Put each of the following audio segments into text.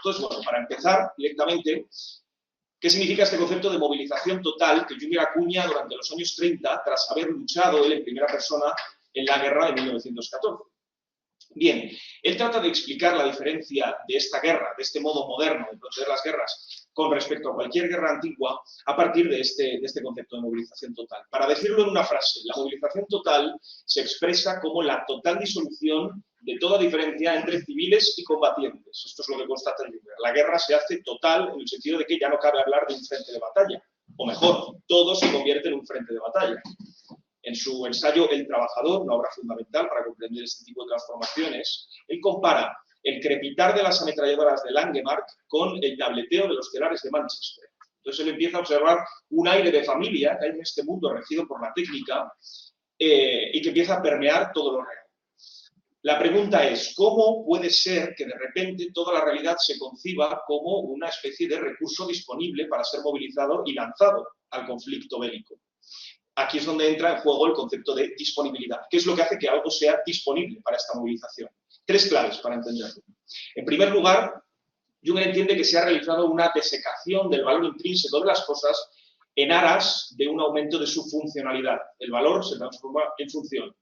Entonces, bueno, para empezar directamente, ¿qué significa este concepto de movilización total que Junger acuña durante los años 30 tras haber luchado él en primera persona en la guerra de 1914? Bien, él trata de explicar la diferencia de esta guerra, de este modo moderno de proceder las guerras con respecto a cualquier guerra antigua a partir de este concepto de movilización total. Para decirlo en una frase, la movilización total se expresa como la total disolución de toda diferencia entre civiles y combatientes. Esto es lo que constata Junger. La guerra se hace total en el sentido de que ya no cabe hablar de un frente de batalla, o mejor, todo se convierte en un frente de batalla. En su ensayo El trabajador, una obra fundamental para comprender este tipo de transformaciones, él compara el crepitar de las ametralladoras de Langemarck con el tableteo de los telares de Manchester. Entonces él empieza a observar un aire de familia que hay en este mundo regido por la técnica y que empieza a permear todo lo real. La pregunta es, ¿cómo puede ser que de repente toda la realidad se conciba como una especie de recurso disponible para ser movilizado y lanzado al conflicto bélico? Aquí es donde entra en juego el concepto de disponibilidad. ¿Qué es lo que hace que algo sea disponible para esta movilización? Tres claves para entenderlo. En primer lugar, Junger entiende que se ha realizado una desecación del valor intrínseco de las cosas en aras de un aumento de su funcionalidad. El valor se transforma en función.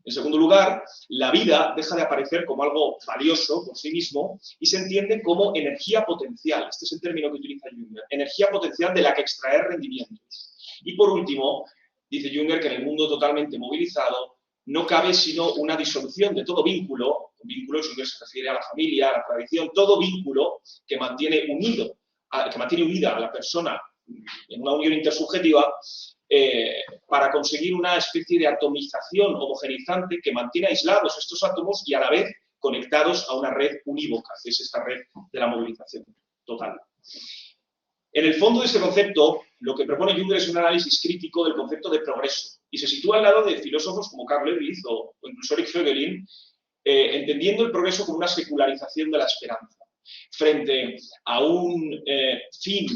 En segundo lugar, la vida deja de aparecer como algo valioso por sí mismo y se entiende como energía potencial. Este es el término que utiliza Junger. Energía potencial de la que extraer rendimientos. Y por último, dice Junger que en el mundo totalmente movilizado no cabe sino una disolución de todo vínculo, vínculo Junger se refiere a la familia, a la tradición, todo vínculo que mantiene unida a la persona en una unión intersubjetiva para conseguir una especie de atomización homogeneizante que mantiene aislados estos átomos y a la vez conectados a una red unívoca, que es esta red de la movilización total. En el fondo de este concepto, lo que propone Junger es un análisis crítico del concepto de progreso y se sitúa al lado de filósofos como Karl Lewis o incluso Eric Voegelin, entendiendo el progreso como una secularización de la esperanza. Frente a un fin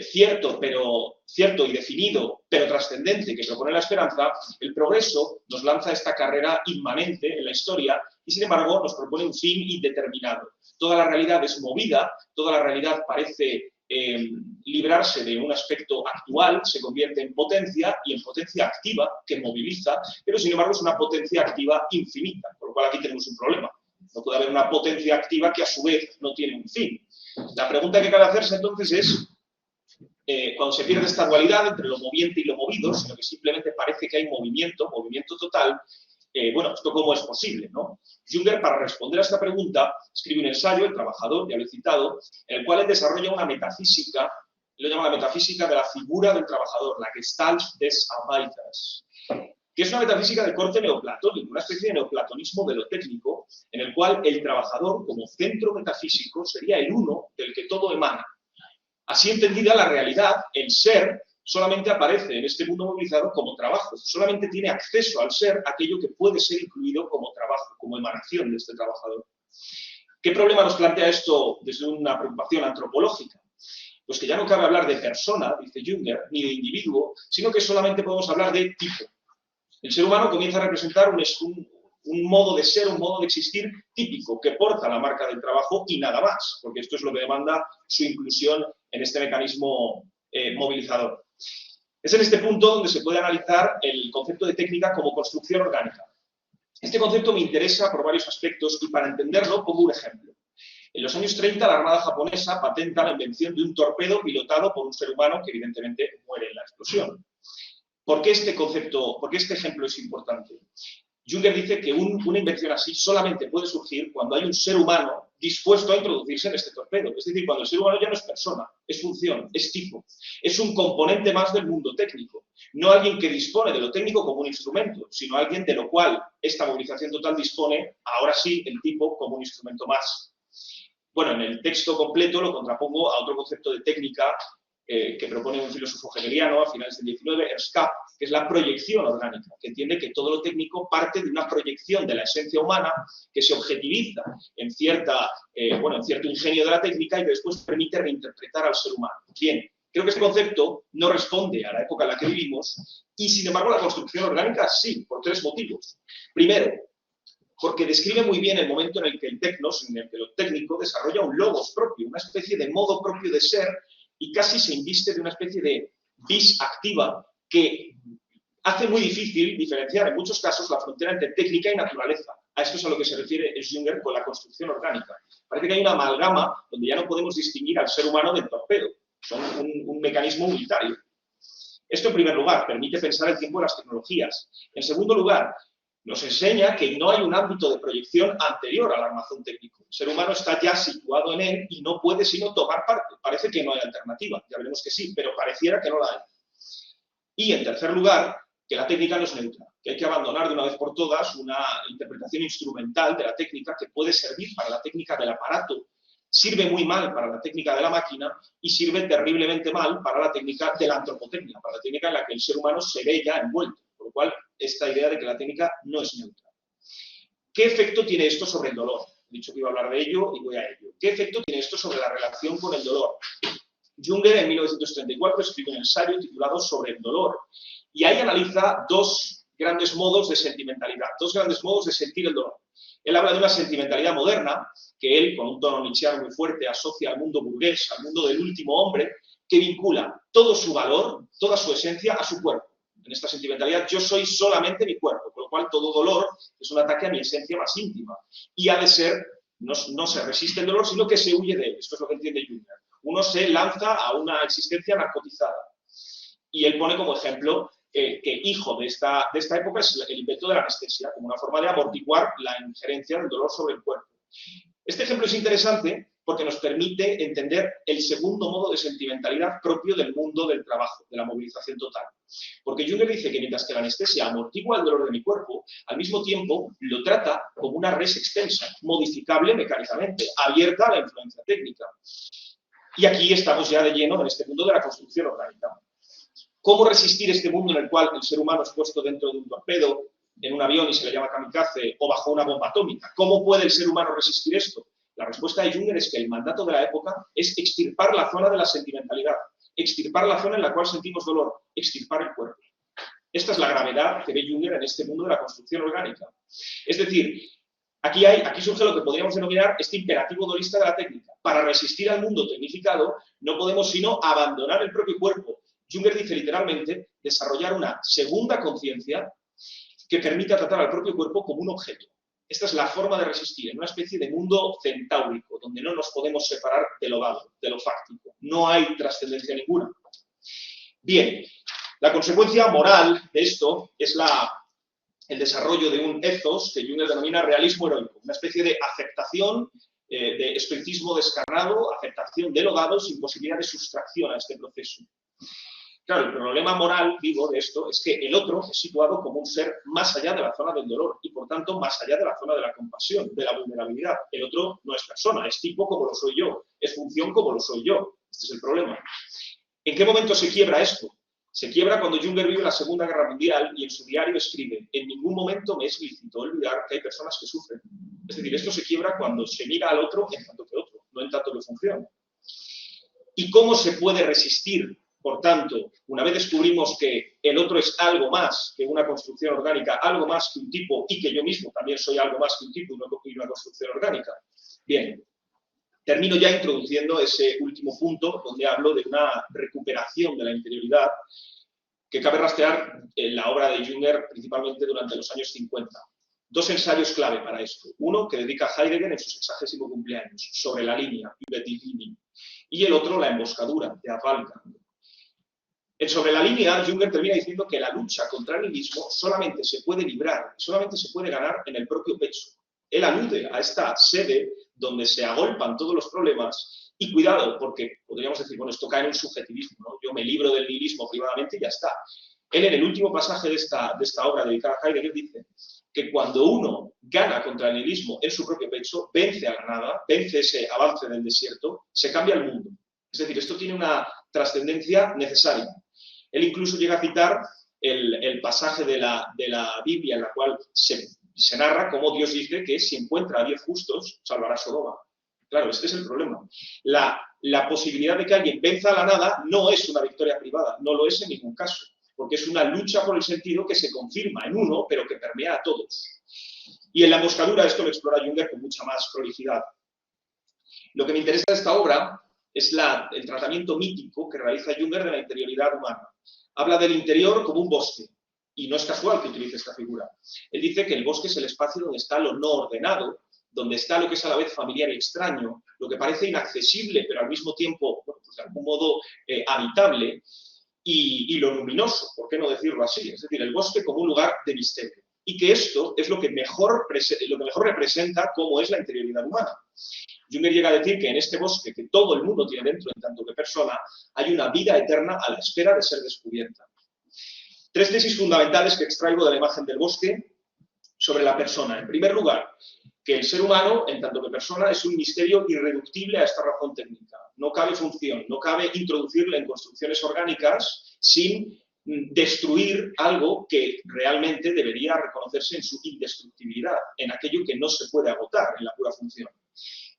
cierto y definido, pero trascendente que propone la esperanza, el progreso nos lanza esta carrera inmanente en la historia y, sin embargo, nos propone un fin indeterminado. Toda la realidad es movida, toda la realidad parece librarse de un aspecto actual, se convierte en potencia y en potencia activa que moviliza, pero sin embargo es una potencia activa infinita, por lo cual aquí tenemos un problema. No puede haber una potencia activa que a su vez no tiene un fin. La pregunta que cabe hacerse entonces es, cuando se pierde esta dualidad entre lo moviente y lo movido, sino que simplemente parece que hay movimiento total, bueno, ¿esto cómo es posible, no? Junger, para responder a esta pregunta, escribe un ensayo, El trabajador, ya lo he citado, en el cual él desarrolla una metafísica, lo llama la metafísica de la figura del trabajador, la Gestalt des Arbeiters, que es una metafísica de corte neoplatónico, una especie de neoplatonismo de lo técnico, en el cual el trabajador, como centro metafísico, sería el uno del que todo emana. Así entendida la realidad, el ser, solamente aparece en este mundo movilizado como trabajo, solamente tiene acceso al ser aquello que puede ser incluido como trabajo, como emanación de este trabajador. ¿Qué problema nos plantea esto desde una preocupación antropológica? Pues que ya no cabe hablar de persona, dice Junger, ni de individuo, sino que solamente podemos hablar de tipo. El ser humano comienza a representar un modo de ser, un modo de existir típico, que porta la marca del trabajo y nada más, porque esto es lo que demanda su inclusión en este mecanismo movilizador. Es en este punto donde se puede analizar el concepto de técnica como construcción orgánica. Este concepto me interesa por varios aspectos y para entenderlo pongo un ejemplo. En los años 30 la Armada japonesa patenta la invención de un torpedo pilotado por un ser humano que evidentemente muere en la explosión. ¿Por qué este ejemplo es importante? Junger dice que una invención así solamente puede surgir cuando hay un ser humano dispuesto a introducirse en este torpedo. Es decir, cuando el ser humano ya no es persona, es función, es tipo, es un componente más del mundo técnico. No alguien que dispone de lo técnico como un instrumento, sino alguien de lo cual esta movilización total dispone, ahora sí, el tipo como un instrumento más. Bueno, en el texto completo lo contrapongo a otro concepto de técnica que propone un filósofo hegeliano a finales del XIX, Ernst Kapp, que es la proyección orgánica, que entiende que todo lo técnico parte de una proyección de la esencia humana que se objetiviza en cierto ingenio de la técnica y que después permite reinterpretar al ser humano. Bien, creo que este concepto no responde a la época en la que vivimos y, sin embargo, la construcción orgánica sí, por tres motivos. Primero, porque describe muy bien el momento en el que el tecnos, en el que lo técnico desarrolla un logos propio, una especie de modo propio de ser, y casi se inviste de una especie de vis activa que hace muy difícil diferenciar en muchos casos la frontera entre técnica y naturaleza. A esto es a lo que se refiere Junger con la construcción orgánica. Parece que hay una amalgama donde ya no podemos distinguir al ser humano del torpedo. Son un mecanismo unitario. Esto, en primer lugar, permite pensar el tiempo de las tecnologías. En segundo lugar, nos enseña que no hay un ámbito de proyección anterior al armazón técnico. El ser humano está ya situado en él y no puede sino tomar parte. Parece que no hay alternativa, ya veremos que sí, pero pareciera que no la hay. Y, en tercer lugar, que la técnica no es neutra, que hay que abandonar de una vez por todas una interpretación instrumental de la técnica que puede servir para la técnica del aparato, sirve muy mal para la técnica de la máquina y sirve terriblemente mal para la técnica de la antropotecnia, para la técnica en la que el ser humano se ve ya envuelto, por lo cual esta idea de que la técnica no es neutra. ¿Qué efecto tiene esto sobre el dolor? He dicho que iba a hablar de ello y voy a ello. ¿Qué efecto tiene esto sobre la relación con el dolor? Junger en 1934 escribe un ensayo titulado Sobre el dolor y ahí analiza dos grandes modos de sentimentalidad, dos grandes modos de sentir el dolor. Él habla de una sentimentalidad moderna que él, con un tono nietzscheano muy fuerte, asocia al mundo burgués, al mundo del último hombre, que vincula todo su valor, toda su esencia a su cuerpo. En esta sentimentalidad yo soy solamente mi cuerpo, con lo cual todo dolor es un ataque a mi esencia más íntima. Y ha de ser, no se resiste el dolor, sino que se huye de él. Esto es lo que entiende Junger. Uno se lanza a una existencia narcotizada. Y él pone como ejemplo que hijo de esta época es el invento de la anestesia, como una forma de amortiguar la injerencia del dolor sobre el cuerpo. Este ejemplo es interesante porque nos permite entender el segundo modo de sentimentalidad propio del mundo del trabajo, de la movilización total. Porque Junger dice que mientras que la anestesia amortigua el dolor de mi cuerpo, al mismo tiempo lo trata como una res extensa, modificable mecánicamente, abierta a la influencia técnica. Y aquí estamos ya de lleno en este mundo de la construcción orgánica. ¿Cómo resistir este mundo en el cual el ser humano es puesto dentro de un torpedo, en un avión y se le llama kamikaze, o bajo una bomba atómica? ¿Cómo puede el ser humano resistir esto? La respuesta de Junger es que el mandato de la época es extirpar la zona de la sentimentalidad, extirpar la zona en la cual sentimos dolor, extirpar el cuerpo. Esta es la gravedad que ve Junger en este mundo de la construcción orgánica. Es decir, aquí surge lo que podríamos denominar este imperativo dualista de la técnica. Para resistir al mundo tecnificado no podemos sino abandonar el propio cuerpo. Junger dice literalmente desarrollar una segunda conciencia que permita tratar al propio cuerpo como un objeto. Esta es la forma de resistir, en una especie de mundo centáurico, donde no nos podemos separar de lo dado, de lo fáctico. No hay trascendencia ninguna. Bien, la consecuencia moral de esto es el desarrollo de un ethos que Junger denomina realismo heroico, una especie de aceptación, de estoicismo descarnado, aceptación de lo dado sin posibilidad de sustracción a este proceso. Claro, el problema moral, digo, de esto es que el otro es situado como un ser más allá de la zona del dolor y, por tanto, más allá de la zona de la compasión, de la vulnerabilidad. El otro no es persona, es tipo como lo soy yo, es función como lo soy yo. Este es el problema. ¿En qué momento se quiebra esto? Se quiebra cuando Junger vive la Segunda Guerra Mundial y en su diario escribe: en ningún momento me es lícito olvidar que hay personas que sufren. Es decir, esto se quiebra cuando se mira al otro en tanto que otro, no en tanto que función. ¿Y cómo se puede resistir? Por tanto, una vez descubrimos que el otro es algo más que una construcción orgánica, algo más que un tipo, y que yo mismo también soy algo más que un tipo y una construcción orgánica. Bien, termino ya introduciendo ese último punto donde hablo de una recuperación de la interioridad que cabe rastrear en la obra de Junger principalmente durante los años 50. Dos ensayos clave para esto. Uno que dedica a Heidegger en su 60º cumpleaños, sobre la línea, über die Linie, y el otro, La emboscadura, de Wahlgang. Sobre la línea, Junger termina diciendo que la lucha contra el nihilismo solamente se puede librar, solamente se puede ganar en el propio pecho. Él alude a esta sede donde se agolpan todos los problemas y cuidado, porque podríamos decir, bueno, esto cae en un subjetivismo, ¿no? Yo me libro del nihilismo privadamente y ya está. Él en el último pasaje de esta obra dedicada a Heidegger dice que cuando uno gana contra el nihilismo en su propio pecho, vence a la nada, vence ese avance del desierto, se cambia el mundo. Es decir, esto tiene una trascendencia necesaria. Él incluso llega a citar el pasaje de la Biblia en la cual se narra cómo Dios dice que si encuentra a 10 justos, salvará a Sodoma. Claro, este es el problema. La posibilidad de que alguien venza a la nada no es una victoria privada, no lo es en ningún caso, porque es una lucha por el sentido que se confirma en uno, pero que permea a todos. Y en la emboscadura esto lo explora Junger con mucha más prolicidad. Lo que me interesa de esta obra es el tratamiento mítico que realiza Junger de la interioridad humana. Habla del interior como un bosque, y no es casual que utilice esta figura. Él dice que el bosque es el espacio donde está lo no ordenado, donde está lo que es a la vez familiar y extraño, lo que parece inaccesible, pero al mismo tiempo, bueno, pues de algún modo habitable, y lo luminoso, ¿por qué no decirlo así? Es decir, el bosque como un lugar de misterio. Y que esto es lo que mejor representa cómo es la interioridad humana. Junger llega a decir que en este bosque que todo el mundo tiene dentro en tanto que persona, hay una vida eterna a la espera de ser descubierta. Tres tesis fundamentales que extraigo de la imagen del bosque sobre la persona. En primer lugar, que el ser humano, en tanto que persona, es un misterio irreductible a esta razón técnica. No cabe función, no cabe introducirle en construcciones orgánicas sin destruir algo que realmente debería reconocerse en su indestructibilidad, en aquello que no se puede agotar en la pura función.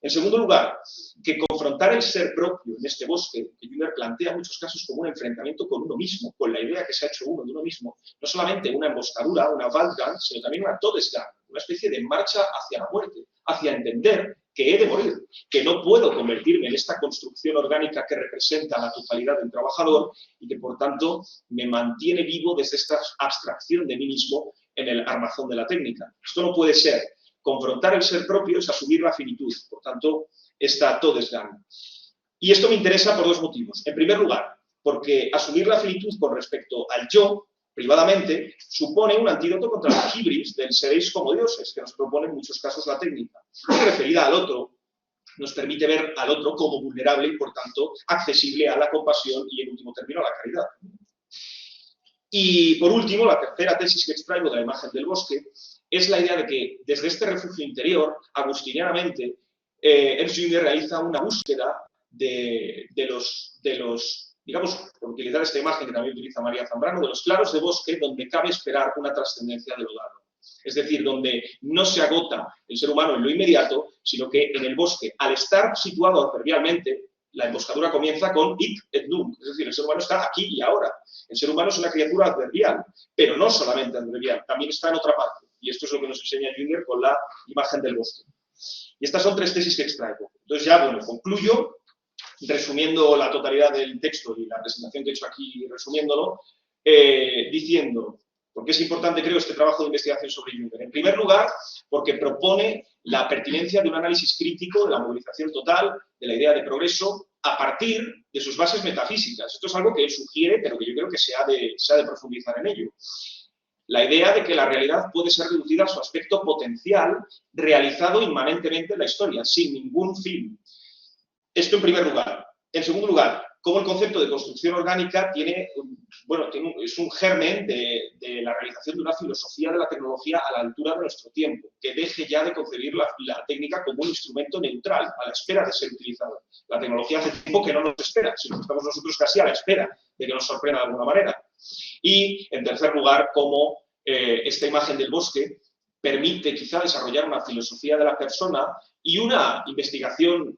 En segundo lugar, que confrontar el ser propio en este bosque, que Junger plantea en muchos casos como un enfrentamiento con uno mismo, con la idea que se ha hecho uno de uno mismo, no solamente una emboscadura, una Waldgang, sino también una Todesgang, una especie de marcha hacia la muerte, hacia entender que he de morir, que no puedo convertirme en esta construcción orgánica que representa la totalidad del trabajador y que, por tanto, me mantiene vivo desde esta abstracción de mí mismo en el armazón de la técnica. Esto no puede ser. Confrontar el ser propio es asumir la finitud, por tanto, esta Todesgang. Y esto me interesa por dos motivos. En primer lugar, porque asumir la finitud con respecto al yo, privadamente, supone un antídoto contra la hibris del seréis como dioses, que nos propone en muchos casos la técnica. Y referida al otro, nos permite ver al otro como vulnerable y, por tanto, accesible a la compasión y, en último término, a la caridad. Y, por último, la tercera tesis que extraigo de la imagen del bosque es la idea de que, desde este refugio interior, agustinianamente, Ernst Junger realiza una búsqueda de los, digamos, por utilizar esta imagen que también utiliza María Zambrano, de los claros de bosque donde cabe esperar una trascendencia de lo dado. Es decir, donde no se agota el ser humano en lo inmediato, sino que en el bosque, al estar situado adverbialmente, la emboscadura comienza con hic et nunc, es decir, el ser humano está aquí y ahora. El ser humano es una criatura adverbial, pero no solamente adverbial, también está en otra parte. Y esto es lo que nos enseña Junger con la imagen del bosque. Y estas son tres tesis que extraigo. Entonces ya, bueno, concluyo resumiendo la totalidad del texto y la presentación que he hecho aquí, resumiéndolo, diciendo, porque es importante, creo, este trabajo de investigación sobre Junger. En primer lugar, porque propone la pertinencia de un análisis crítico de la movilización total, de la idea de progreso, a partir de sus bases metafísicas. Esto es algo que él sugiere, pero que yo creo que se ha de profundizar en ello. La idea de que la realidad puede ser reducida a su aspecto potencial, realizado inmanentemente en la historia, sin ningún fin. Esto en primer lugar. En segundo lugar, cómo el concepto de construcción orgánica es un germen de la realización de una filosofía de la tecnología a la altura de nuestro tiempo, que deje ya de concebir la técnica como un instrumento neutral, a la espera de ser utilizada. La tecnología hace tiempo que no nos espera, sino que estamos nosotros casi a la espera de que nos sorprenda de alguna manera. Y, en tercer lugar, cómo esta imagen del bosque permite quizá desarrollar una filosofía de la persona y una investigación,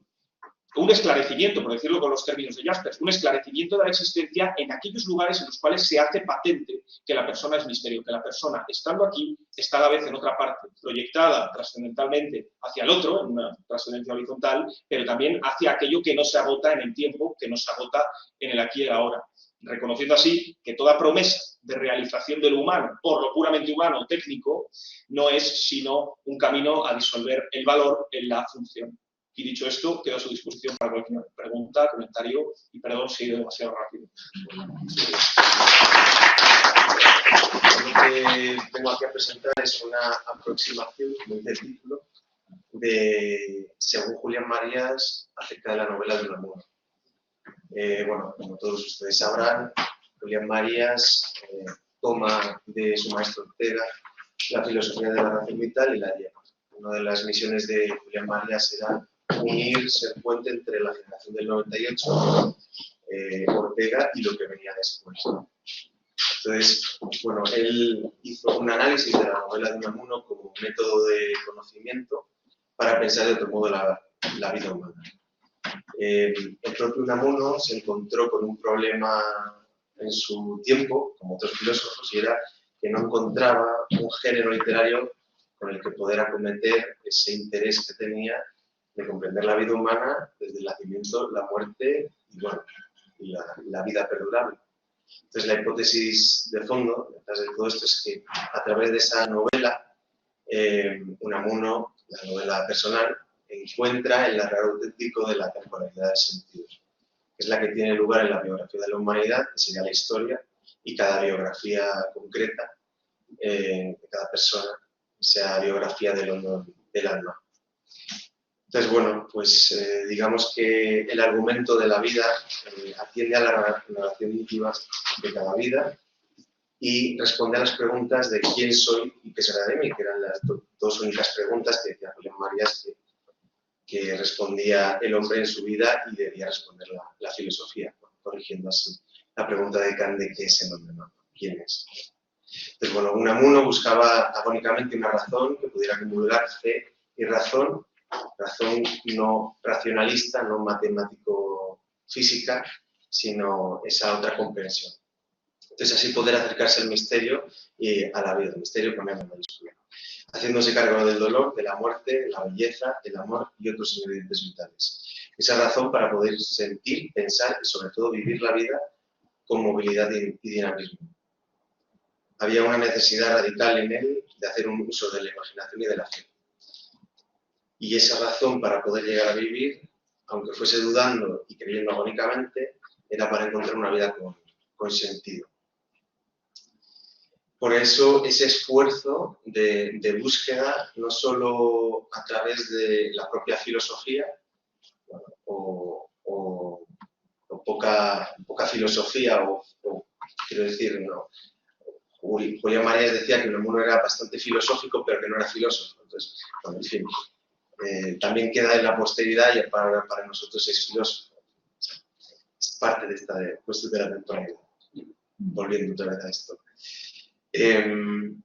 un esclarecimiento, por decirlo con los términos de Jaspers, un esclarecimiento de la existencia en aquellos lugares en los cuales se hace patente que la persona es misterio, que la persona, estando aquí, está a la vez en otra parte, proyectada trascendentalmente hacia el otro, en una trascendencia horizontal, pero también hacia aquello que no se agota en el tiempo, que no se agota en el aquí y el ahora. Reconociendo así que toda promesa de realización de lo humano, por lo puramente humano o técnico, no es sino un camino a disolver el valor en la función. Y dicho esto, quedo a su disposición para cualquier pregunta, comentario, y perdón si he ido demasiado rápido. Lo que tengo aquí a presentar es una aproximación del título de, según Julián Marías, acerca de la novela de Unamuno. Bueno, como todos ustedes sabrán, Julián Marías toma de su maestro Ortega la filosofía de la razón vital y la lleva. Una de las misiones de Julián Marías era unir, ser puente entre la generación del 98, Ortega, y lo que venía después. Entonces, bueno, él hizo un análisis de la novela de Unamuno como método de conocimiento para pensar de otro modo la vida humana. El propio Unamuno se encontró con un problema en su tiempo, como otros filósofos, y era que no encontraba un género literario con el que poder acometer ese interés que tenía de comprender la vida humana desde el nacimiento, la muerte y, bueno, y la vida perdurable. Entonces, la hipótesis de fondo detrás de todo esto es que a través de esa novela, Unamuno, la novela personal, encuentra el narrador auténtico de la temporalidad de sentidos, que es la que tiene lugar en la biografía de la humanidad, que sería la historia, y cada biografía concreta de cada persona, sea biografía del alma. Entonces, bueno, pues digamos que el argumento de la vida atiende a la narración íntima de cada vida y responde a las preguntas de quién soy y qué será de mí, que eran las dos únicas preguntas que decía Julián Marías que respondía el hombre en su vida y debía responder la filosofía, corrigiendo así la pregunta de Kant de qué es el hombre, ¿no? ¿Quién es? Entonces, bueno, Unamuno buscaba agónicamente una razón que pudiera comulgar fe y razón no racionalista, no matemático-física, sino esa otra comprensión. Entonces, así poder acercarse al misterio y a la vida, el misterio con M mayúscula, haciéndose cargo del dolor, de la muerte, la belleza, el amor y otros ingredientes vitales. Esa razón para poder sentir, pensar y sobre todo vivir la vida con movilidad y dinamismo. Había una necesidad radical en él de hacer un uso de la imaginación y de la fe. Y esa razón para poder llegar a vivir, aunque fuese dudando y creyendo agónicamente, era para encontrar una vida con sentido. Por eso ese esfuerzo de búsqueda, no solo a través de la propia filosofía, o poca filosofía, o quiero decir, no. Julián Marías decía que Unamuno era bastante filosófico, pero que no era filósofo. Entonces, bueno, en fin, también queda en la posteridad y para nosotros es filósofo. Es parte de esta cuestión de la temporalidad. Volviendo otra vez a esto. En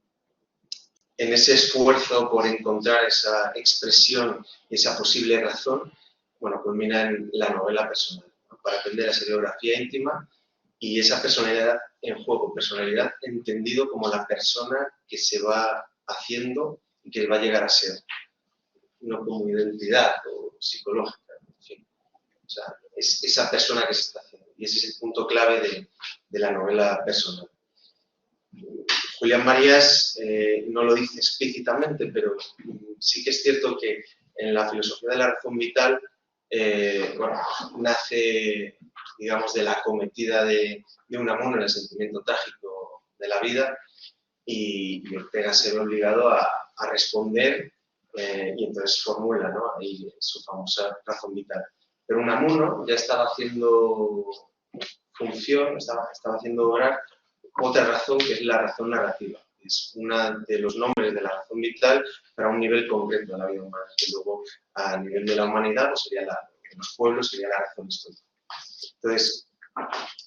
ese esfuerzo por encontrar esa expresión y esa posible razón, bueno, culmina en la novela personal, ¿no? Para aprender esa biografía íntima y esa personalidad en juego, personalidad entendido como la persona que se va haciendo y que va a llegar a ser, no como identidad o psicológica, en fin. O sea, es esa persona que se está haciendo y ese es el punto clave de la novela personal. Julián Marías no lo dice explícitamente, pero sí que es cierto que en la filosofía de la razón vital bueno, nace, digamos, de la acometida de Unamuno en el sentimiento trágico de la vida y Ortega se ve obligado a responder y entonces formula, ¿no? Ahí su famosa razón vital. Pero Unamuno ya estaba haciendo función, estaba haciendo obrar otra razón que es la razón narrativa. Es uno de los nombres de la razón vital para un nivel concreto de la vida humana, que luego a nivel de la humanidad pues sería de los pueblos sería la razón histórica. Entonces,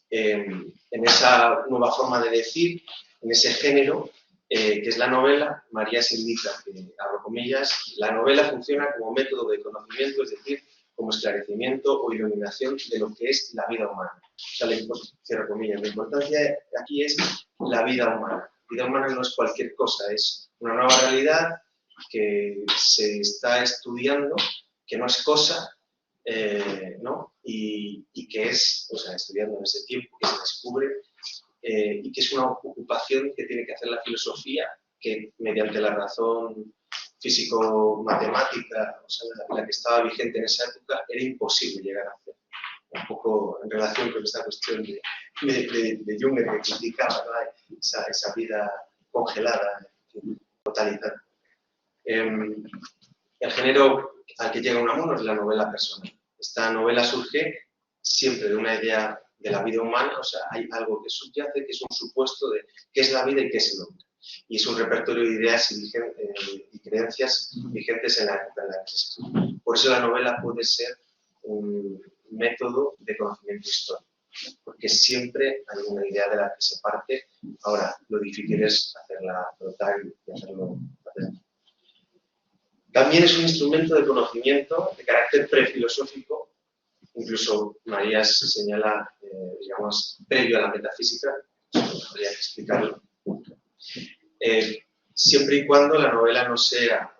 en esa nueva forma de decir, en ese género que es la novela, Marías indica que, abro comillas, la novela funciona como método de conocimiento, es decir, como esclarecimiento o iluminación de lo que es la vida humana. O sea, cierro comillas, la importancia aquí es la vida humana. La vida humana no es cualquier cosa, es una nueva realidad que se está estudiando, que no es cosa, ¿no? Y que es, o sea, estudiando en ese tiempo, que se descubre, y que es una ocupación que tiene que hacer la filosofía, que mediante la razón físico-matemática, o sea, la que estaba vigente en esa época, era imposible llegar a hacer. Un poco en relación con esta cuestión de Jung, que criticaba, ¿no? esa vida congelada, totalitaria. El género al que llega Unamuno es la novela personal. Esta novela surge siempre de una idea de la vida humana, o sea, hay algo que subyace, que es un supuesto de qué es la vida y qué es el hombre. Y es un repertorio de ideas y creencias vigentes en la época en la que se escribe. Por eso la novela puede ser un método de conocimiento histórico, porque siempre hay una idea de la que se parte. Ahora, lo difícil es hacerla brotar y hacerlo patente. También es un instrumento de conocimiento de carácter prefilosófico, incluso Marías señala, digamos, previo a la metafísica, habría que explicarlo. siempre y cuando la novela no sea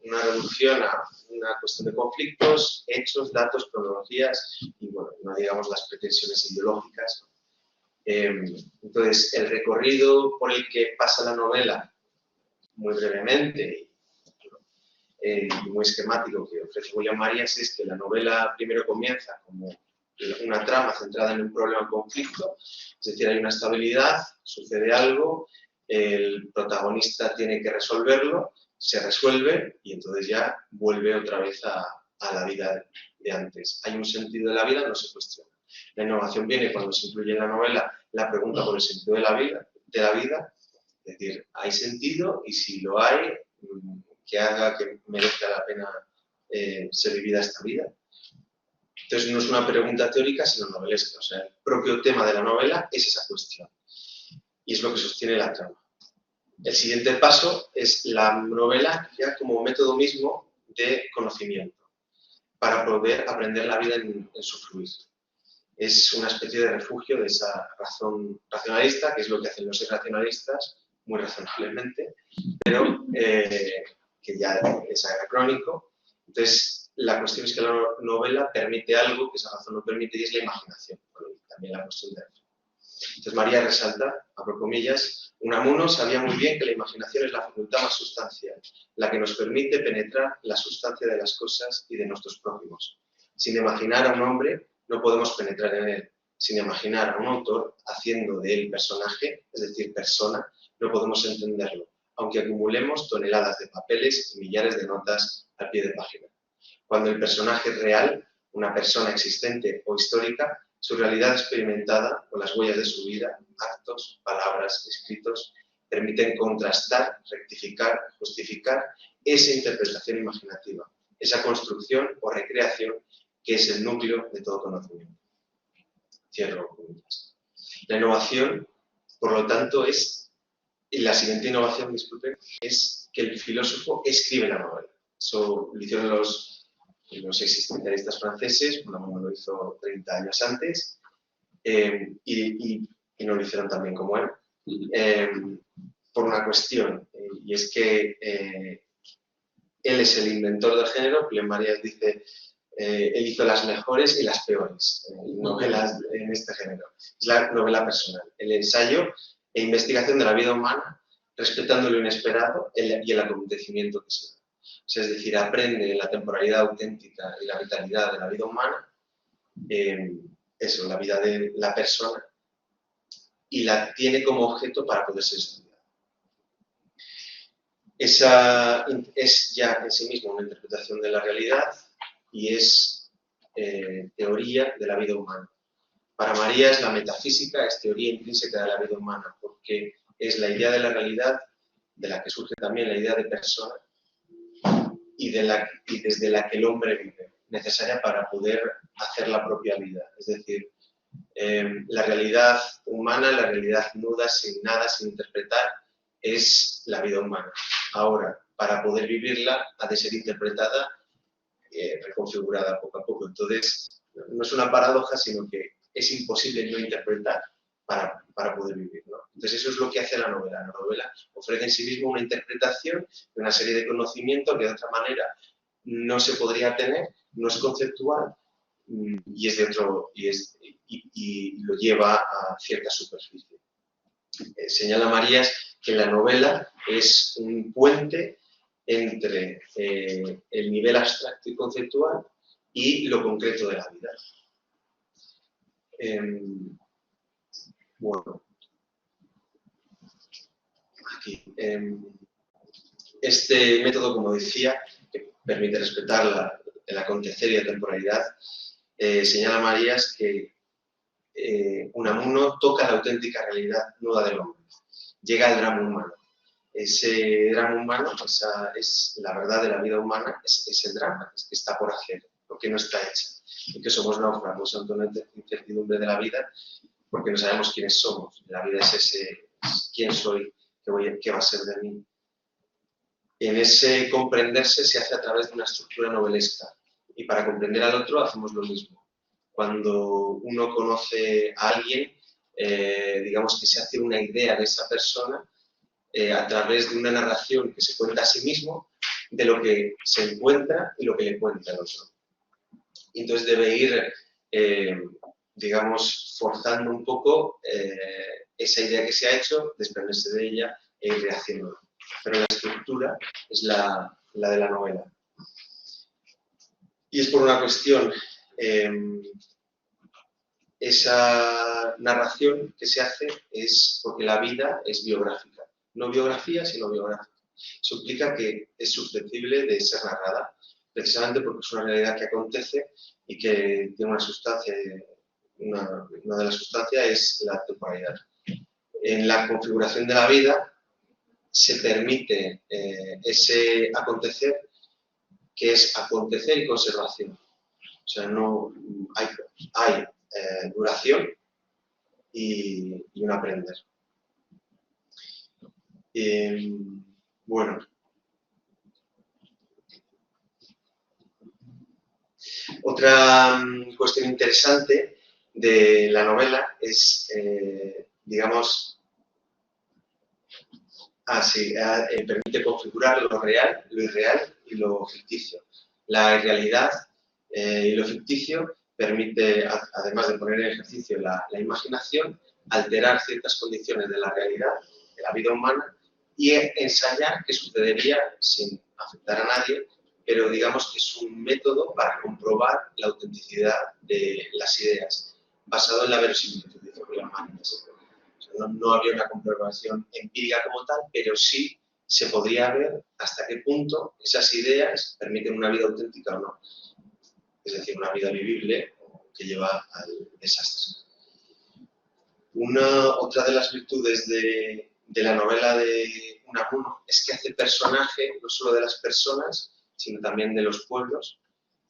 una reducción a una cuestión de conflictos, hechos, datos, cronologías y, bueno, no digamos las pretensiones ideológicas. Entonces, el recorrido por el que pasa la novela, muy brevemente y muy esquemático que ofrece William Marías, es que la novela primero comienza como una trama centrada en un problema o conflicto, es decir, hay una estabilidad, sucede algo, el protagonista tiene que resolverlo, se resuelve y entonces ya vuelve otra vez a la vida de antes. Hay un sentido de la vida, no se cuestiona. La innovación viene cuando se incluye en la novela la pregunta por el sentido de la vida, es decir, ¿hay sentido? Y si lo hay, que haga que merezca la pena ser vivida esta vida. Entonces no es una pregunta teórica, sino novelesca. O sea, el propio tema de la novela es esa cuestión. Y es lo que sostiene la trama. El siguiente paso es la novela ya como método mismo de conocimiento, para poder aprender la vida en su fluir. Es una especie de refugio de esa razón racionalista, que es lo que hacen los irracionalistas, muy razonablemente, pero que ya es anacrónico. Entonces, la cuestión es que la novela permite algo que esa razón no permite, y es la imaginación, bueno, y también la cuestión de la fe. Entonces, María resalta, abro comillas, Unamuno sabía muy bien que la imaginación es la facultad más sustancial, la que nos permite penetrar la sustancia de las cosas y de nuestros prójimos. Sin imaginar a un hombre, no podemos penetrar en él. Sin imaginar a un autor haciendo de él personaje, es decir, persona, no podemos entenderlo, aunque acumulemos toneladas de papeles y millares de notas al pie de página. Cuando el personaje es real, una persona existente o histórica, su realidad experimentada o las huellas de su vida, actos, palabras, escritos, permiten contrastar, rectificar, justificar esa interpretación imaginativa, esa construcción o recreación que es el núcleo de todo conocimiento. Cierro comillas. La innovación, por lo tanto, y la siguiente innovación, disculpen, es que el filósofo escribe la novela. Eso lo hicieron los existencialistas franceses, Unamuno lo hizo 30 años antes, y no lo hicieron tan bien como él, por una cuestión, y es que él es el inventor del género. William Marías dice, él hizo las mejores y las peores novelas en este género. Es la novela personal, el ensayo e investigación de la vida humana, respetando lo inesperado y el acontecimiento que se da. O sea, es decir, aprende la temporalidad auténtica y la vitalidad de la vida humana, la vida de la persona, y la tiene como objeto para poder ser estudiada. Esa es ya en sí misma una interpretación de la realidad y es teoría de la vida humana. Para Marías, la metafísica es teoría intrínseca de la vida humana, porque es la idea de la realidad de la que surge también la idea de persona y desde la que el hombre vive, necesaria para poder hacer la propia vida. Es decir, la realidad humana, la realidad nuda, sin nada, sin interpretar, es la vida humana. Ahora, para poder vivirla, ha de ser interpretada, reconfigurada poco a poco. Entonces, no es una paradoja, sino que es imposible no interpretar para poder vivir, ¿no? Entonces, eso es lo que hace la novela. La novela ofrece en sí misma una interpretación de una serie de conocimientos que de otra manera no se podría tener, no es conceptual y es de otro, y lo lleva a cierta superficie. Señala Marías que la novela es un puente entre el nivel abstracto y conceptual y lo concreto de la vida. Bueno, aquí. Este método, como decía, que permite respetar el acontecer y la temporalidad, señala Marías que Unamuno toca la auténtica realidad nuda del hombre. Llega al drama humano. Ese drama humano, esa es la verdad de la vida humana, es el drama, es que está por hacer, porque no está hecha. Y que somos náufragos ante una incertidumbre de la vida, porque no sabemos quiénes somos. La vida es quién soy, qué va a ser de mí. En ese comprenderse se hace a través de una estructura novelesca. Y para comprender al otro hacemos lo mismo. Cuando uno conoce a alguien, digamos que se hace una idea de esa persona, a través de una narración que se cuenta a sí mismo de lo que se encuentra y lo que le cuenta el otro. Y entonces debe ir, digamos, forzando un poco esa idea que se ha hecho, desprenderse de ella e ir rehaciéndola. Pero la estructura es la de la novela. Y es por una cuestión, esa narración que se hace es porque la vida es biográfica. No biografía, sino biográfica. Eso implica que es susceptible de ser narrada, precisamente porque es una realidad que acontece y que tiene una sustancia, una de las sustancias es la temporalidad. En la configuración de la vida se permite ese acontecer, que es acontecer y conservación. O sea, no hay duración y un aprender. Bueno. Otra cuestión interesante de la novela es, digamos, permite configurar lo real, lo irreal y lo ficticio. La irrealidad y lo ficticio permite, además de poner en ejercicio la imaginación, alterar ciertas condiciones de la realidad, de la vida humana, y ensayar qué sucedería sin afectar a nadie, pero digamos que es un método para comprobar la autenticidad de las ideas, basado en la verosimilitud, dice Julián Marías. No había una comprobación empírica como tal, pero sí se podría ver hasta qué punto esas ideas permiten una vida auténtica o no. Es decir, una vida vivible que lleva al desastre. Otra de las virtudes de la novela de Unamuno es que hace personaje no solo de las personas, sino también de los pueblos,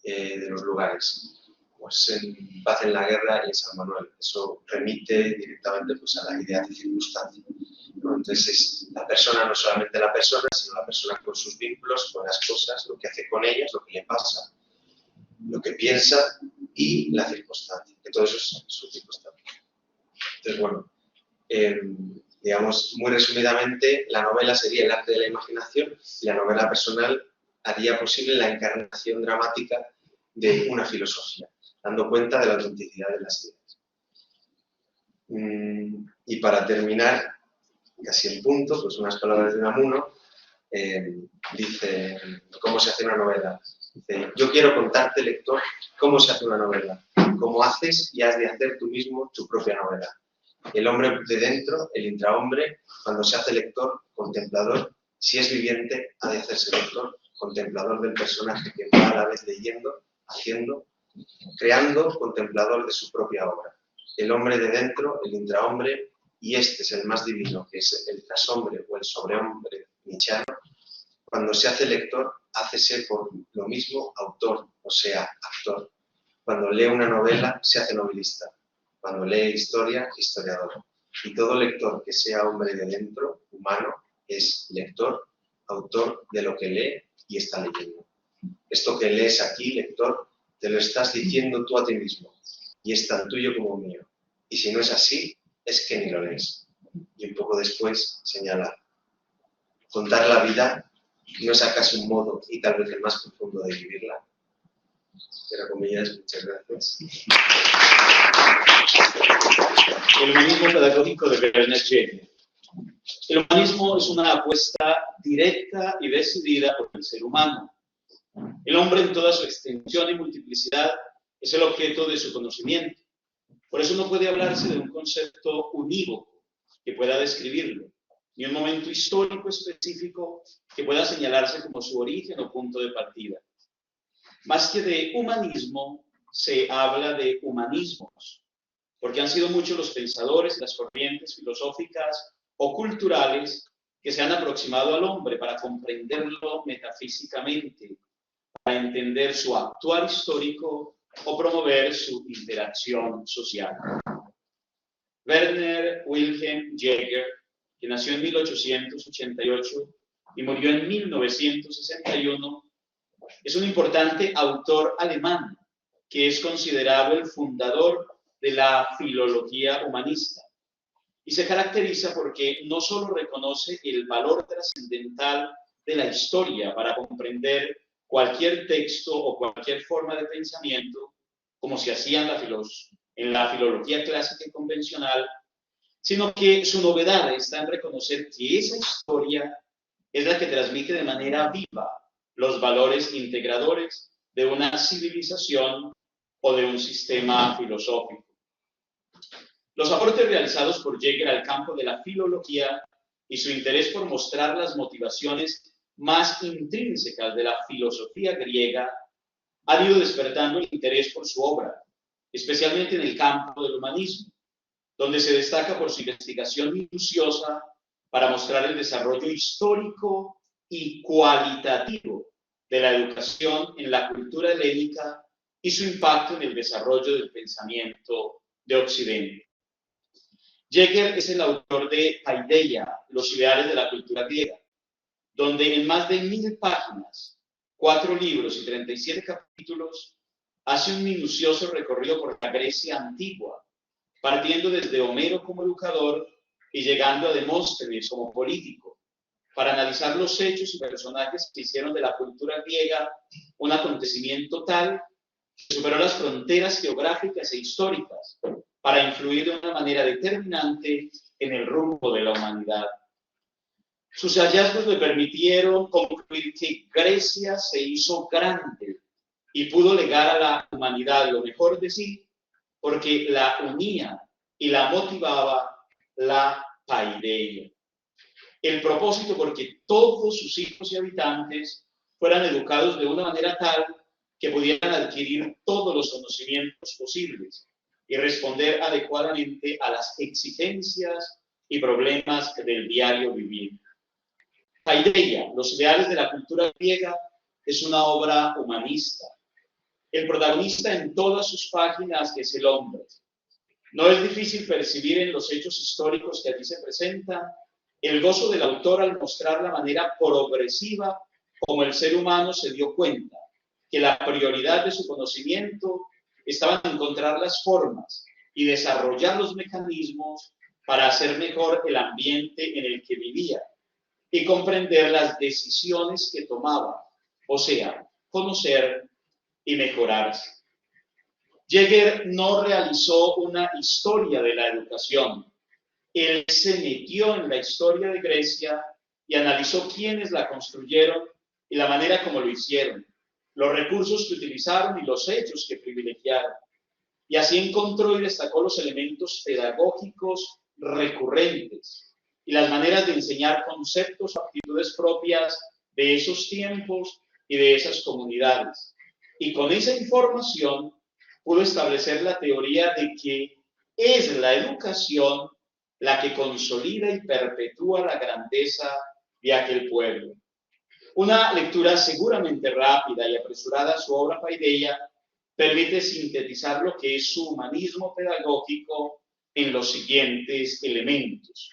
de los lugares. Pues en Paz en la Guerra y en San Manuel. Eso remite directamente pues, a la idea de circunstancia, ¿no? Entonces es la persona, no solamente la persona, sino la persona con sus vínculos, con las cosas, lo que hace con ellas, lo que le pasa, lo que piensa y la circunstancia, que todo eso es su circunstancia. Entonces, bueno, digamos, muy resumidamente, la novela sería el arte de la imaginación y la novela personal haría posible la encarnación dramática de una filosofía, dando cuenta de la autenticidad de las ideas. Y para terminar, casi el punto, pues unas palabras de Unamuno, dice, ¿cómo se hace una novela? Dice, yo quiero contarte, lector, cómo se hace una novela, cómo haces y has de hacer tú mismo tu propia novela. El hombre de dentro, el intrahombre, cuando se hace lector, contemplador, si es viviente, ha de hacerse lector, contemplador del personaje que va a la vez leyendo, haciendo, creando, contemplador de su propia obra. El hombre de dentro, el intrahombre, y este es el más divino, que es el trashombre o el sobrehombre nietzscheano, cuando se hace lector, hácese por lo mismo autor, o sea, actor. Cuando lee una novela, se hace novelista. Cuando lee historia, historiador. Y todo lector que sea hombre de dentro, humano, es lector, autor de lo que lee y está leyendo. Esto que lees aquí, lector, te lo estás diciendo tú a ti mismo. Y es tan tuyo como mío. Y si no es así, es que ni lo lees. Y un poco después señala, contar la vida no es acaso un modo, y tal vez el más profundo de vivirla. Pero comillas, muchas gracias. El humanismo pedagógico de Werner Jäger. El humanismo es una apuesta directa y decidida por el ser humano. El hombre en toda su extensión y multiplicidad es el objeto de su conocimiento. Por eso no puede hablarse de un concepto unívoco que pueda describirlo, ni un momento histórico específico que pueda señalarse como su origen o punto de partida. Más que de humanismo, se habla de humanismos, porque han sido muchos los pensadores y las corrientes filosóficas o culturales que se han aproximado al hombre para comprenderlo metafísicamente, para entender su actuar histórico o promover su interacción social. Werner Wilhelm Jäger, que nació en 1888 y murió en 1961, es un importante autor alemán que es considerado el fundador de la filología humanista y se caracteriza porque no solo reconoce el valor trascendental de la historia para comprender cualquier texto o cualquier forma de pensamiento, como se hacía en la filología clásica y convencional, sino que su novedad está en reconocer que esa historia es la que transmite de manera viva los valores integradores de una civilización o de un sistema filosófico. Los aportes realizados por Jäger al campo de la filología y su interés por mostrar las motivaciones más intrínsecas de la filosofía griega han ido despertando el interés por su obra, especialmente en el campo del humanismo, donde se destaca por su investigación minuciosa para mostrar el desarrollo histórico y cualitativo de la educación en la cultura helénica y su impacto en el desarrollo del pensamiento de Occidente. Jäger es el autor de Paideia, los ideales de la cultura griega, donde en más de 1000 páginas, 4 libros y 37 capítulos, hace un minucioso recorrido por la Grecia antigua, partiendo desde Homero como educador y llegando a Demóstenes como político, para analizar los hechos y personajes que hicieron de la cultura griega un acontecimiento tal que superó las fronteras geográficas e históricas para influir de una manera determinante en el rumbo de la humanidad. Sus hallazgos le permitieron concluir que Grecia se hizo grande y pudo legar a la humanidad lo mejor de sí porque la unía y la motivaba la paideia. El propósito porque todos sus hijos y habitantes fueran educados de una manera tal que pudieran adquirir todos los conocimientos posibles y responder adecuadamente a las exigencias y problemas del diario vivir. Paideia, los ideales de la cultura griega, es una obra humanista. El protagonista en todas sus páginas es el hombre. No es difícil percibir en los hechos históricos que aquí se presentan el gozo del autor al mostrar la manera progresiva como el ser humano se dio cuenta que la prioridad de su conocimiento estaba en encontrar las formas y desarrollar los mecanismos para hacer mejor el ambiente en el que vivía y comprender las decisiones que tomaba, o sea, conocer y mejorarse. Jäger no realizó una historia de la educación. Él se metió en la historia de Grecia y analizó quiénes la construyeron y la manera como lo hicieron, los recursos que utilizaron y los hechos que privilegiaron. Y así encontró y destacó los elementos pedagógicos recurrentes y las maneras de enseñar conceptos o actitudes propias de esos tiempos y de esas comunidades. Y con esa información pudo establecer la teoría de que es la educación la que consolida y perpetúa la grandeza de aquel pueblo. Una lectura seguramente rápida y apresurada a su obra Paideia permite sintetizar lo que es su humanismo pedagógico en los siguientes elementos.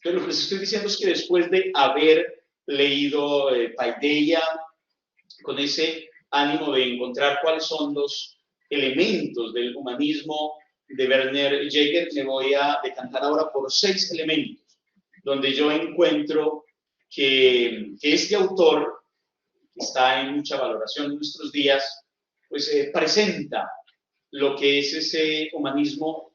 Entonces, lo que les estoy diciendo es que después de haber leído Paideia, con ese ánimo de encontrar cuáles son los elementos del humanismo de Werner Jäger, me voy a decantar ahora por 6 elementos, donde yo encuentro que este autor, que está en mucha valoración en nuestros días, pues presenta lo que es ese humanismo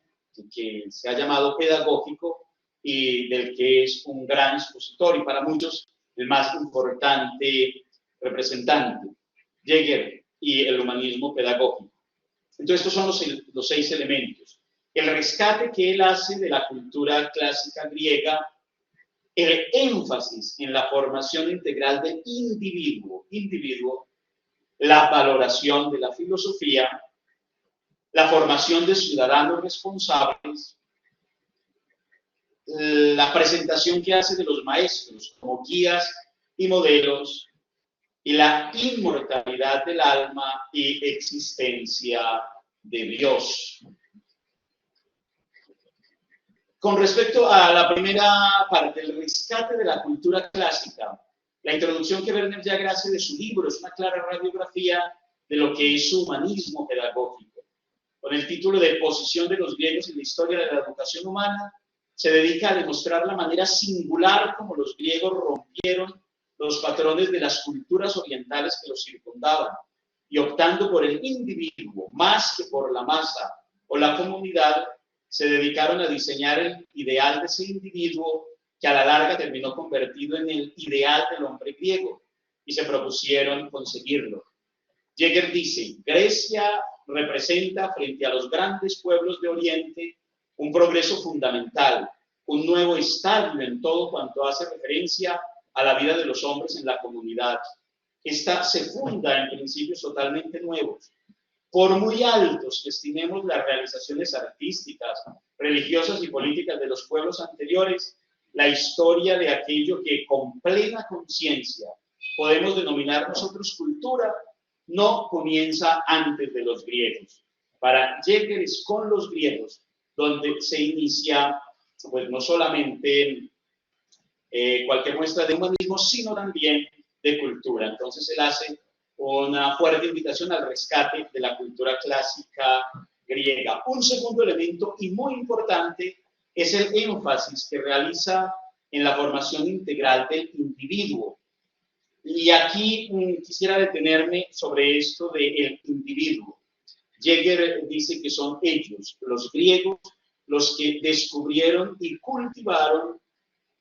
que se ha llamado pedagógico y del que es un gran expositor y para muchos el más importante representante, Jäger y el humanismo pedagógico. Entonces, estos son los 6 elementos. El rescate que él hace de la cultura clásica griega, el énfasis en la formación integral del individuo, la valoración de la filosofía, la formación de ciudadanos responsables, la presentación que hace de los maestros como guías y modelos, y la inmortalidad del alma y existencia de Dios. Con respecto a la primera parte, el rescate de la cultura clásica, la introducción que Werner Jäger hace de su libro es una clara radiografía de lo que es su humanismo pedagógico. Con el título de Posición de los griegos en la historia de la educación humana, se dedica a demostrar la manera singular como los griegos rompieron los patrones de las culturas orientales que los circundaban y optando por el individuo más que por la masa o la comunidad, se dedicaron a diseñar el ideal de ese individuo que a la larga terminó convertido en el ideal del hombre griego y se propusieron conseguirlo. Jäger dice, Grecia representa frente a los grandes pueblos de Oriente un progreso fundamental, un nuevo estadio en todo cuanto hace referencia a la vida de los hombres en la comunidad. Esta se funda en principios totalmente nuevos. Por muy altos que estimemos las realizaciones artísticas, religiosas y políticas de los pueblos anteriores, la historia de aquello que con plena conciencia podemos denominar nosotros cultura, no comienza antes de los griegos. Para Jäger es con los griegos donde se inicia, pues no solamente cualquier muestra de humanismo, sino también de cultura. Entonces él hace una fuerte invitación al rescate de la cultura clásica griega. Un segundo elemento y muy importante es el énfasis que realiza en la formación integral del individuo. Y aquí quisiera detenerme sobre esto del individuo. Jäger dice que son ellos, los griegos, los que descubrieron y cultivaron,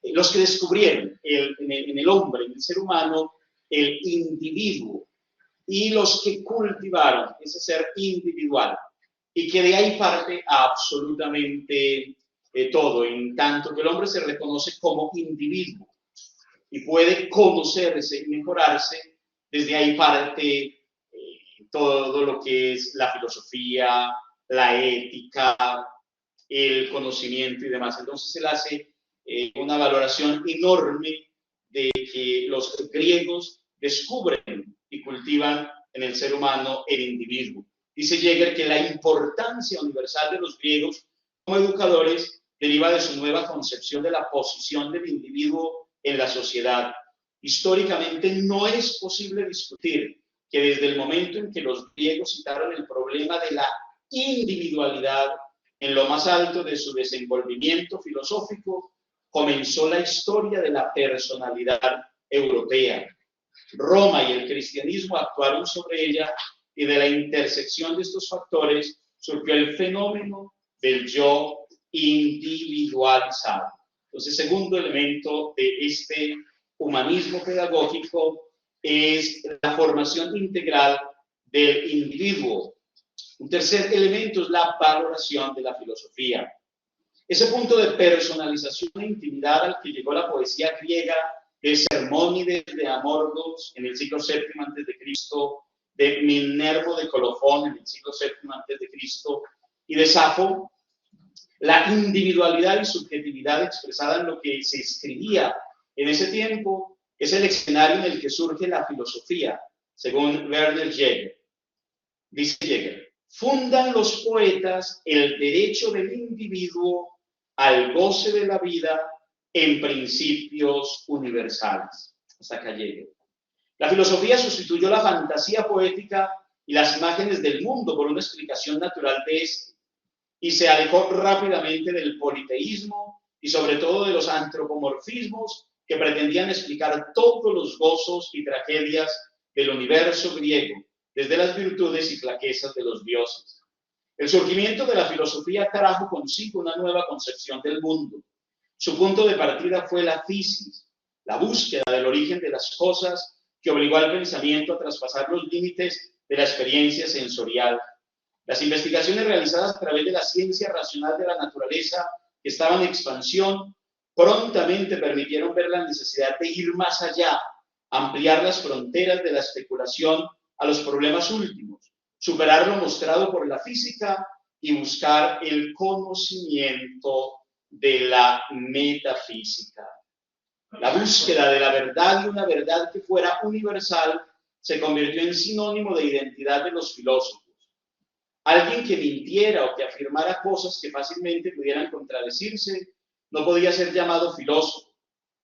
los que descubrieron en el hombre, en el ser humano, el individuo, y los que cultivaron ese ser individual, y que de ahí parte absolutamente todo, en tanto que el hombre se reconoce como individuo y puede conocerse y mejorarse, desde ahí parte todo lo que es la filosofía, la ética, el conocimiento y demás. Entonces él hace una valoración enorme de que los griegos descubren y cultivan en el ser humano el individuo. Dice Jäger que la importancia universal de los griegos como educadores deriva de su nueva concepción de la posición del individuo en la sociedad. Históricamente no es posible discutir que desde el momento en que los griegos citaron el problema de la individualidad en lo más alto de su desenvolvimiento filosófico, comenzó la historia de la personalidad europea. Roma y el cristianismo actuaron sobre ella y de la intersección de estos factores surgió el fenómeno del yo individualizado. Entonces, segundo elemento de este humanismo pedagógico es la formación integral del individuo. Un tercer elemento es la valoración de la filosofía. Ese punto de personalización e intimidad al que llegó la poesía griega de Sermónides de Amorgos en el siglo VII a.C., de Minervo de Colofón en el siglo VII a.C. y de Safo, la individualidad y subjetividad expresada en lo que se escribía en ese tiempo es el escenario en el que surge la filosofía, según Werner Jäger. Dice Jäger, fundan los poetas el derecho del individuo al goce de la vida en principios universales. Hasta acá Jäger. La filosofía sustituyó la fantasía poética y las imágenes del mundo por una explicación natural de este, y se alejó rápidamente del politeísmo y sobre todo de los antropomorfismos que pretendían explicar todos los gozos y tragedias del universo griego, desde las virtudes y flaquezas de los dioses. El surgimiento de la filosofía trajo consigo una nueva concepción del mundo. Su punto de partida fue la physis, la búsqueda del origen de las cosas que obligó al pensamiento a traspasar los límites de la experiencia sensorial. Las investigaciones realizadas a través de la ciencia racional de la naturaleza, que estaba en expansión, prontamente permitieron ver la necesidad de ir más allá, ampliar las fronteras de la especulación a los problemas últimos, superar lo mostrado por la física y buscar el conocimiento de la metafísica. La búsqueda de la verdad y una verdad que fuera universal se convirtió en sinónimo de identidad de los filósofos. Alguien que mintiera o que afirmara cosas que fácilmente pudieran contradecirse no podía ser llamado filósofo.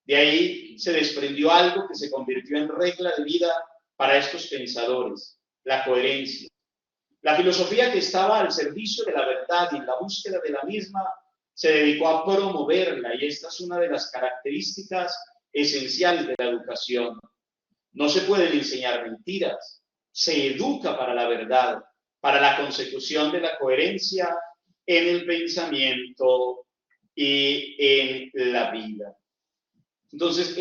De ahí se desprendió algo que se convirtió en regla de vida para estos pensadores, la coherencia. La filosofía que estaba al servicio de la verdad y en la búsqueda de la misma se dedicó a promoverla, y esta es una de las características esenciales de la educación. No se pueden enseñar mentiras, se educa para la verdad, para la consecución de la coherencia en el pensamiento y en la vida. Entonces,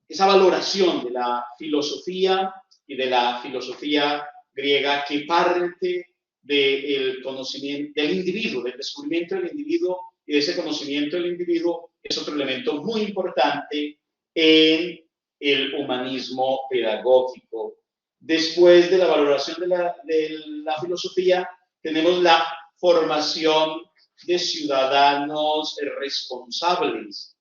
esa valoración de la filosofía y de la filosofía griega que parte del conocimiento del individuo, del descubrimiento del individuo y de ese conocimiento del individuo, es otro elemento muy importante en el humanismo pedagógico. Después de la valoración de la filosofía, tenemos la formación de ciudadanos responsables.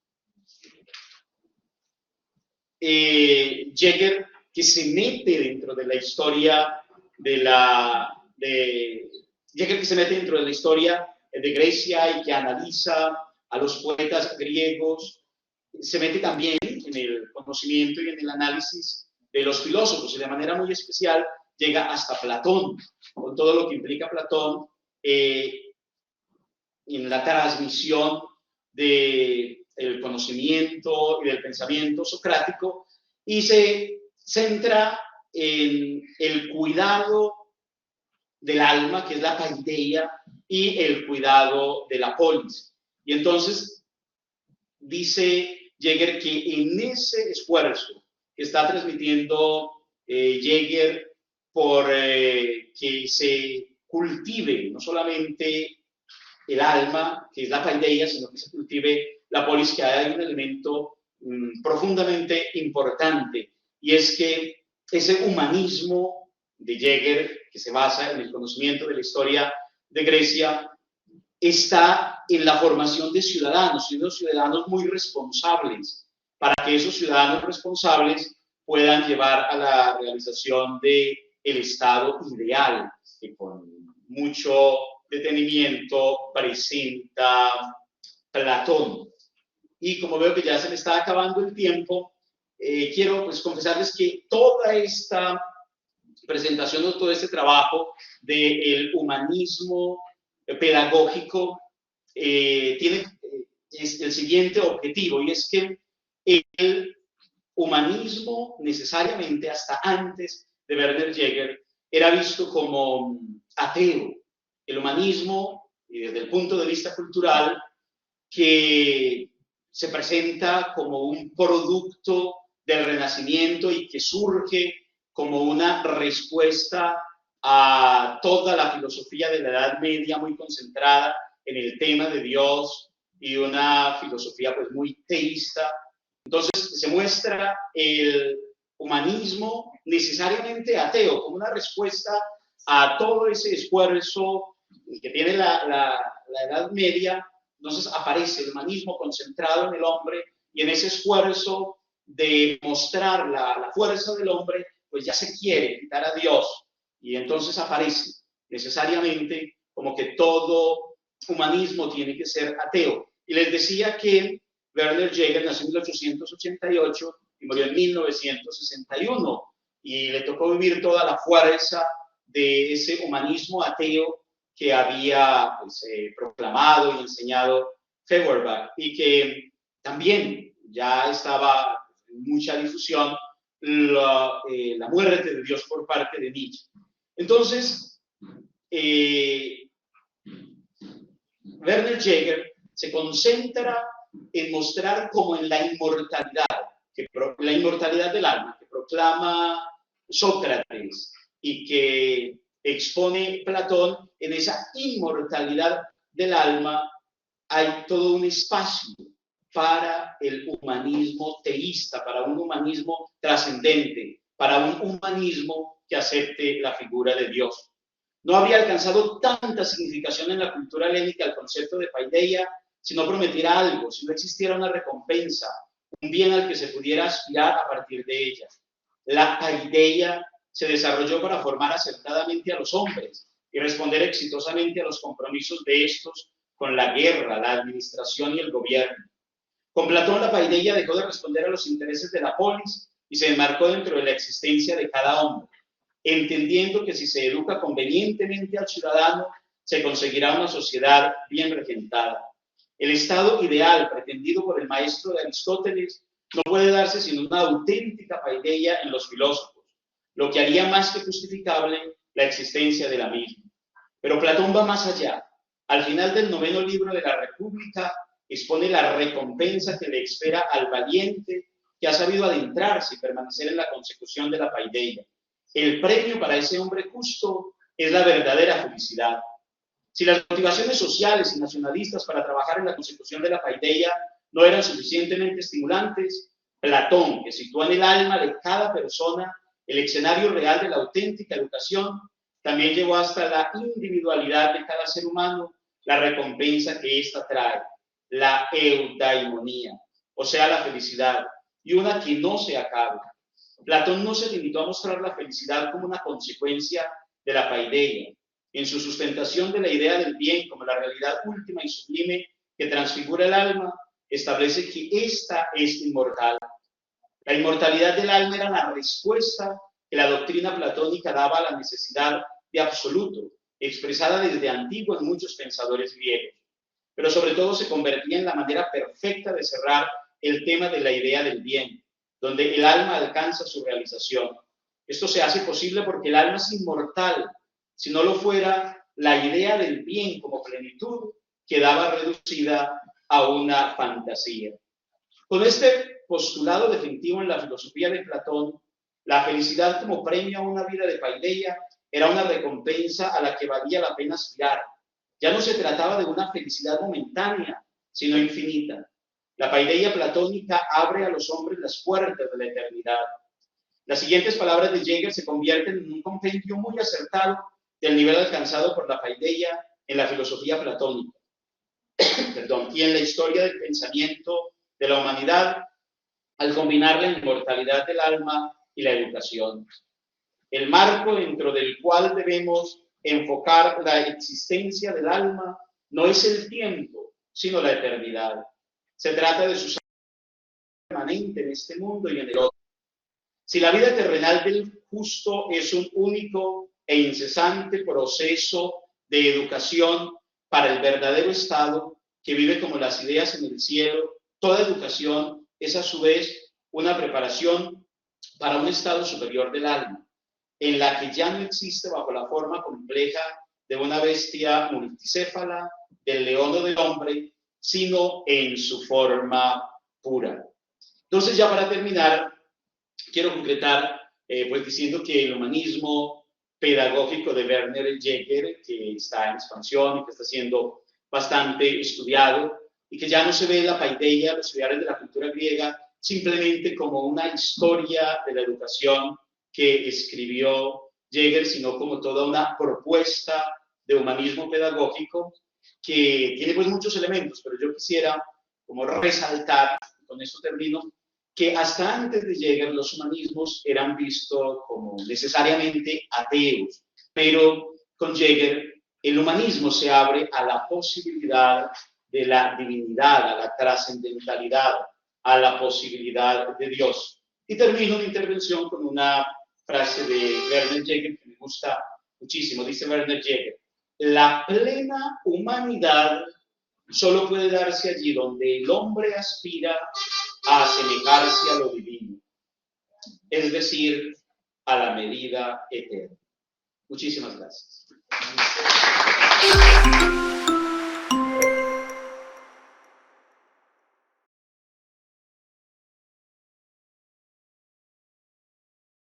Jäger, que se mete dentro de la historia Jäger, que se mete dentro de la historia de Grecia y que analiza a los poetas griegos, se mete también en el conocimiento y en el análisis de los filósofos, y de manera muy especial llega hasta Platón, con todo lo que implica Platón en la transmisión del conocimiento y del pensamiento socrático, y se centra en el cuidado del alma, que es la paideia, y el cuidado de la polis. Y entonces dice Jäger que en ese esfuerzo que está transmitiendo Jäger por que se cultive no solamente el alma, que es la paideia, sino que se cultive la polis, que hay un elemento profundamente importante, y es que ese humanismo de Jäger, que se basa en el conocimiento de la historia de Grecia, está en la formación de ciudadanos, y unos ciudadanos muy responsables, para que esos ciudadanos responsables puedan llevar a la realización del Estado ideal, que con mucho detenimiento presenta Platón. Y como veo que ya se me está acabando el tiempo, quiero pues confesarles que toda esta presentación o todo este trabajo del humanismo pedagógico tiene el siguiente objetivo, y es que el humanismo necesariamente hasta antes de Werner Jäger era visto como ateo. El humanismo, y desde el punto de vista cultural, que se presenta como un producto del Renacimiento y que surge como una respuesta a toda la filosofía de la Edad Media, muy concentrada en el tema de Dios, y una filosofía pues muy teísta. Entonces se muestra el humanismo necesariamente ateo, como una respuesta a todo ese esfuerzo que tiene la Edad Media. Entonces aparece el humanismo concentrado en el hombre, y en ese esfuerzo de mostrar la fuerza del hombre, pues ya se quiere quitar a Dios, y entonces aparece necesariamente como que todo humanismo tiene que ser ateo. Y les decía que Werner Jäger nació en 1888 y murió en 1961, y le tocó vivir toda la fuerza de ese humanismo ateo que había pues, proclamado y enseñado Feuerbach, y que también ya estaba en mucha difusión la muerte de Dios por parte de Nietzsche. Entonces, Werner Jäger se concentra en mostrar como en la inmortalidad del alma, que proclama Sócrates y que expone Platón. En esa inmortalidad del alma hay todo un espacio para el humanismo teísta, para un humanismo trascendente, para un humanismo que acepte la figura de Dios. No habría alcanzado tanta significación en la cultura helénica el concepto de paideia si no prometiera algo, si no existiera una recompensa, un bien al que se pudiera aspirar a partir de ella. La paideia se desarrolló para formar acertadamente a los hombres y responder exitosamente a los compromisos de estos con la guerra, la administración y el gobierno. Con Platón, la paideia dejó de responder a los intereses de la polis y se enmarcó dentro de la existencia de cada hombre, entendiendo que si se educa convenientemente al ciudadano, se conseguirá una sociedad bien regentada. El estado ideal pretendido por el maestro de Aristóteles no puede darse sin una auténtica paideia en los filósofos, lo que haría más que justificable la existencia de la misma. Pero Platón va más allá. Al final del 9º libro de la República expone la recompensa que le espera al valiente que ha sabido adentrarse y permanecer en la consecución de la paideia. El premio para ese hombre justo es la verdadera felicidad. Si las motivaciones sociales y nacionalistas para trabajar en la consecución de la paideia no eran suficientemente estimulantes, Platón, que sitúa en el alma de cada persona el escenario real de la auténtica educación, también llevó hasta la individualidad de cada ser humano la recompensa que ésta trae, la eudaimonía, o sea, la felicidad, y una que no se acaba. Platón no se limitó a mostrar la felicidad como una consecuencia de la paideia. En su sustentación de la idea del bien como la realidad última y sublime que transfigura el alma, establece que ésta es inmortal. La inmortalidad del alma era la respuesta que la doctrina platónica daba a la necesidad de absoluto, expresada desde antiguo en muchos pensadores griegos, pero sobre todo se convertía en la manera perfecta de cerrar el tema de la idea del bien, donde el alma alcanza su realización. Esto se hace posible porque el alma es inmortal. Si no lo fuera, la idea del bien como plenitud quedaba reducida a una fantasía. Con este postulado definitivo en la filosofía de Platón, la felicidad como premio a una vida de paideia era una recompensa a la que valía la pena aspirar. Ya no se trataba de una felicidad momentánea, sino infinita. La paideia platónica abre a los hombres las puertas de la eternidad. Las siguientes palabras de Jäger se convierten en un compendio muy acertado del nivel alcanzado por la paideia en la filosofía platónica y en la historia del pensamiento de la humanidad, al combinar la inmortalidad del alma y la educación. El marco dentro del cual debemos enfocar la existencia del alma no es el tiempo, sino la eternidad. Se trata de su permanente en este mundo y en el otro. Si la vida terrenal del justo es un único e incesante proceso de educación para el verdadero estado que vive como las ideas en el cielo, toda educación es a su vez una preparación para un estado superior del alma, en la que ya no existe bajo la forma compleja de una bestia multicéfala, del león o del hombre, sino en su forma pura. Entonces, ya para terminar, quiero concretar pues diciendo que el humanismo pedagógico de Werner Jäger, que está en expansión y que está siendo bastante estudiado, y que ya no se ve la paideia, los ideales de la cultura griega, simplemente como una historia de la educación que escribió Jäger, sino como toda una propuesta de humanismo pedagógico que tiene pues muchos elementos, pero yo quisiera como resaltar, con esto termino, que hasta antes de Jäger los humanismos eran vistos como necesariamente ateos, pero con Jäger el humanismo se abre a la posibilidad de la divinidad, a la trascendentalidad, a la posibilidad de Dios. Y termino mi intervención con una frase de Werner Jäger que me gusta muchísimo. Dice Werner Jäger: la plena humanidad solo puede darse allí donde el hombre aspira a asemejarse a lo divino, es decir, a la medida eterna. Muchísimas gracias.